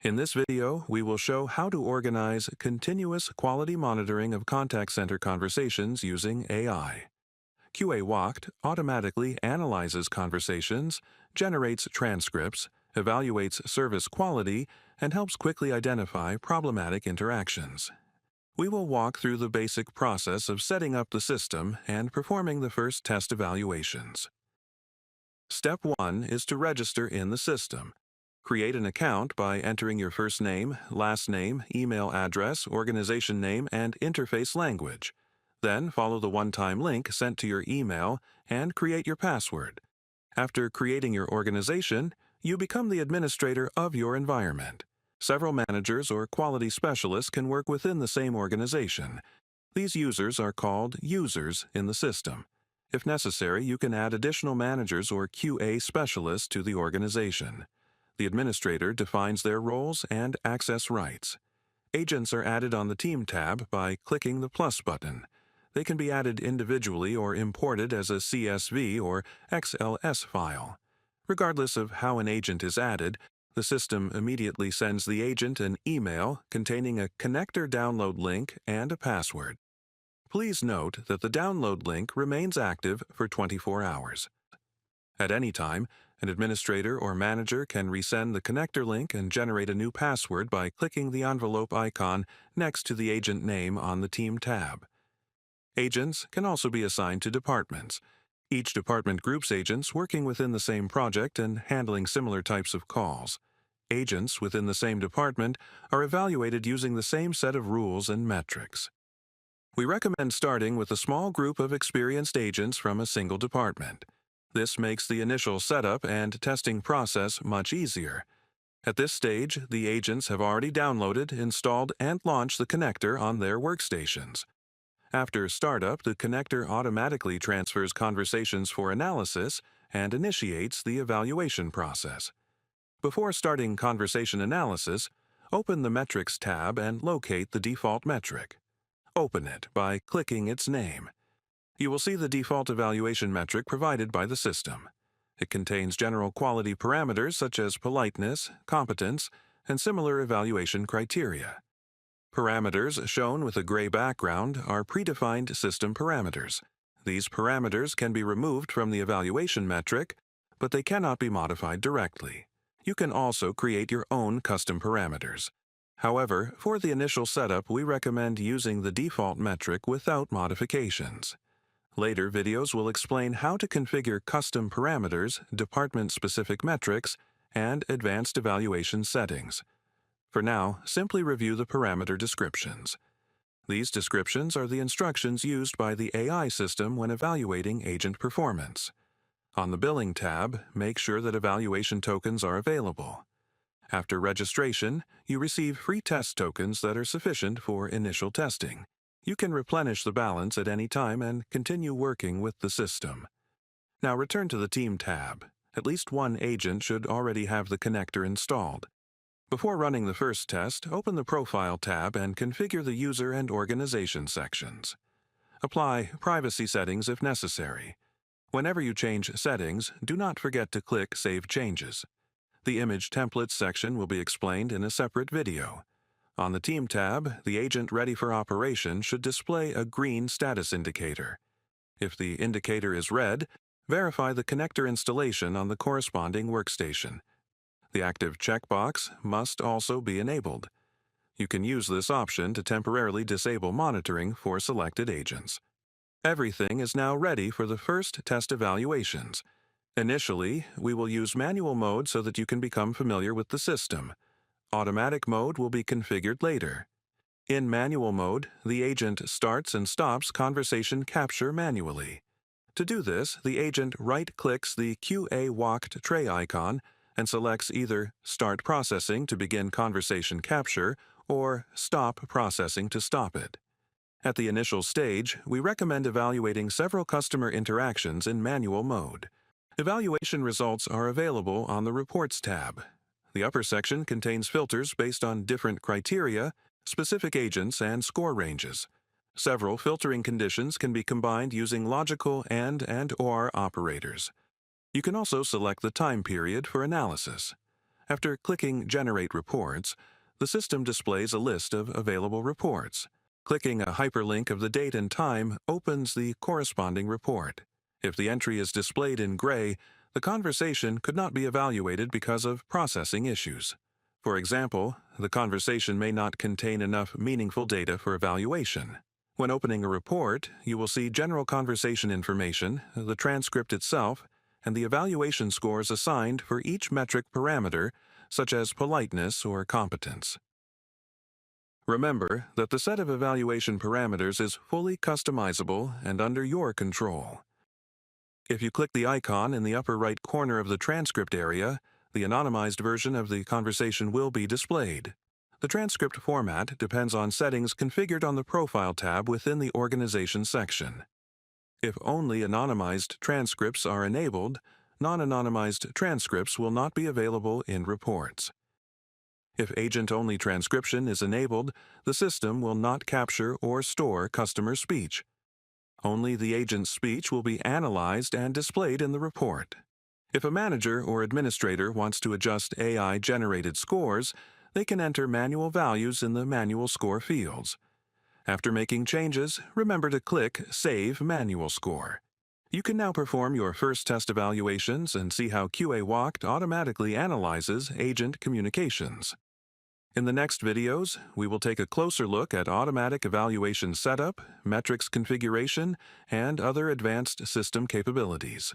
In this video, we will show how to organize continuous quality monitoring of contact center conversations using AI. QAWacht automatically analyzes conversations, generates transcripts, evaluates service quality, and helps quickly identify problematic interactions. We will walk through the basic process of setting up the system and performing the first test evaluations. Step 1 is to register in the system. Create an account by entering your first name, last name, email address, organization name, and interface language. Then follow the one-time link sent to your email and create your password. After creating your organization, you become the administrator of your environment. Several managers or quality specialists can work within the same organization. These users are called users in the system. If necessary, you can add additional managers or QA specialists to the organization. The administrator defines their roles and access rights. Agents are added on the Team tab by clicking the plus button. They can be added individually or imported as a CSV or XLS file. Regardless of how an agent is added, the system immediately sends the agent an email containing a connector download link and a password. Please note that the download link remains active for 24 hours. At any time, an administrator or manager can resend the connector link and generate a new password by clicking the envelope icon next to the agent name on the Team tab. Agents can also be assigned to departments. Each department groups agents working within the same project and handling similar types of calls. Agents within the same department are evaluated using the same set of rules and metrics. We recommend starting with a small group of experienced agents from a single department. This makes the initial setup and testing process much easier. At this stage, the agents have already downloaded, installed, and launched the connector on their workstations. After startup, the connector automatically transfers conversations for analysis and initiates the evaluation process. Before starting conversation analysis, open the Metrics tab and locate the default metric. Open it by clicking its name. You will see the default evaluation metric provided by the system. It contains general quality parameters such as politeness, competence, and similar evaluation criteria. Parameters shown with a gray background are predefined system parameters. These parameters can be removed from the evaluation metric, but they cannot be modified directly. You can also create your own custom parameters. However, for the initial setup, we recommend using the default metric without modifications. Later videos will explain how to configure custom parameters, department-specific metrics, and advanced evaluation settings. For now, simply review the parameter descriptions. These descriptions are the instructions used by the AI system when evaluating agent performance. On the Billing tab, make sure that evaluation tokens are available. After registration, you receive free test tokens that are sufficient for initial testing. You can replenish the balance at any time and continue working with the system. Now return to the Team tab. At least one agent should already have the connector installed. Before running the first test, open the Profile tab and configure the user and organization sections. Apply privacy settings if necessary. Whenever you change settings, do not forget to click Save Changes. The Image Templates section will be explained in a separate video. On the Team tab, the agent ready for operation should display a green status indicator. If the indicator is red, verify the connector installation on the corresponding workstation. The active checkbox must also be enabled. You can use this option to temporarily disable monitoring for selected agents. Everything is now ready for the first test evaluations. Initially, we will use manual mode so that you can become familiar with the system. Automatic mode will be configured later. In manual mode, the agent starts and stops conversation capture manually. To do this, the agent right-clicks the QAWacht tray icon and selects either Start Processing to begin conversation capture or Stop Processing to stop it. At the initial stage, we recommend evaluating several customer interactions in manual mode. Evaluation results are available on the Reports tab. The upper section contains filters based on different criteria, specific agents, and score ranges. Several filtering conditions can be combined using logical and/or operators. You can also select the time period for analysis. After clicking Generate Reports, the system displays a list of available reports. Clicking a hyperlink of the date and time opens the corresponding report. If the entry is displayed in gray, the conversation could not be evaluated because of processing issues. For example, the conversation may not contain enough meaningful data for evaluation. When opening a report, you will see general conversation information, the transcript itself, and the evaluation scores assigned for each metric parameter, such as politeness or competence. Remember that the set of evaluation parameters is fully customizable and under your control. If you click the icon in the upper right corner of the transcript area, the anonymized version of the conversation will be displayed. The transcript format depends on settings configured on the Profile tab within the Organization section. If only anonymized transcripts are enabled, non-anonymized transcripts will not be available in reports. If agent-only transcription is enabled, the system will not capture or store customer speech. Only the agent's speech will be analyzed and displayed in the report. If a manager or administrator wants to adjust AI-generated scores, they can enter manual values in the manual score fields. After making changes, remember to click Save Manual Score. You can now perform your first test evaluations and see how QAWacht automatically analyzes agent communications. In the next videos, we will take a closer look at automatic evaluation setup, metrics configuration, and other advanced system capabilities.